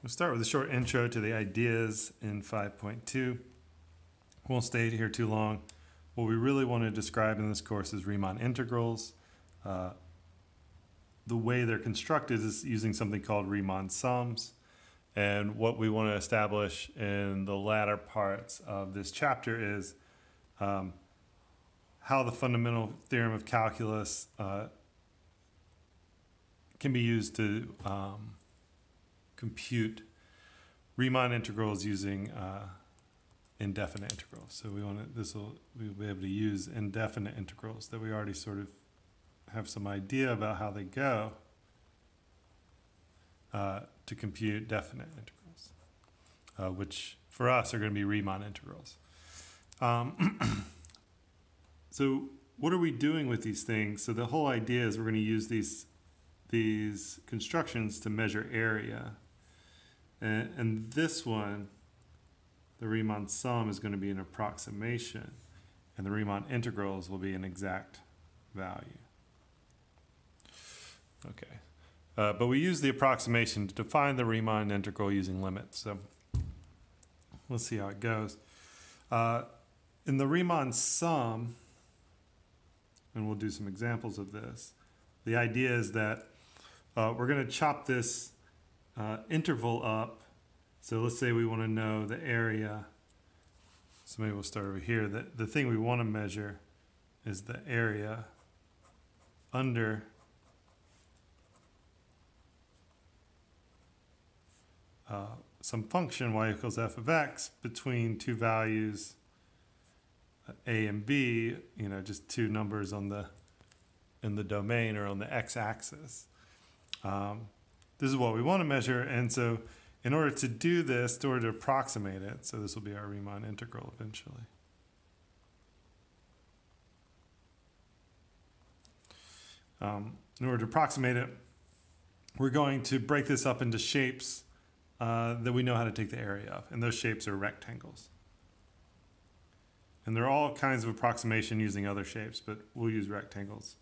We'll start with a short intro to the ideas in 5.2. Won't stay here too long. What we really want to describe in this course is Riemann integrals. The way they're constructed is using something called Riemann sums. And what we want to establish in the latter parts of this chapter is how the fundamental theorem of calculus can be used to compute Riemann integrals using indefinite integrals. So we'll be able to use indefinite integrals that we already sort of have some idea about how they go to compute definite integrals, which for us are going to be Riemann integrals. So what are we doing with these things? So the whole idea is we're going to use these constructions to measure area. And this one, the Riemann sum, is going to be an approximation, and the Riemann integrals will be an exact value. Okay, but we use the approximation to define the Riemann integral using limits. So let's see how it goes. In the Riemann sum, and we'll do some examples of this, the idea is that we're going to chop this interval up. So let's say we want to know the area. So maybe we'll start over here. The thing we want to measure is the area under some function y equals f of x between two values a and b, just two numbers in the domain or on the x-axis. This is what we want to measure, and so in order to do this, in order to approximate it, so this will be our Riemann integral eventually. In order to approximate it, we're going to break this up into shapes that we know how to take the area of, and those shapes are rectangles. And there are all kinds of approximation using other shapes, but we'll use rectangles.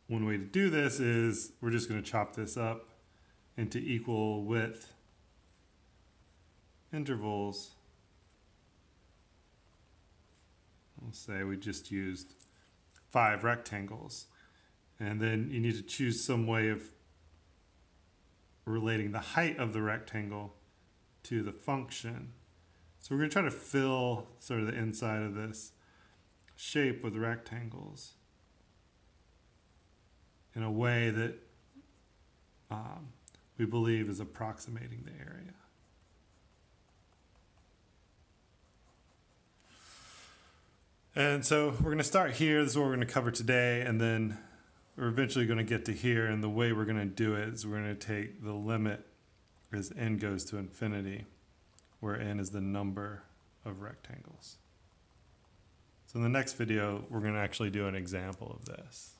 One way to do this is we're just going to chop this up into equal width intervals. We'll say we just used 5 rectangles. And then you need to choose some way of relating the height of the rectangle to the function. So we're going to try to fill sort of the inside of this shape with rectangles in a way that we believe is approximating the area. And so we're going to start here. This is what we're going to cover today, and then we're eventually going to get to here, and the way we're going to do it is we're going to take the limit as n goes to infinity, where n is the number of rectangles. So in the next video, we're going to actually do an example of this.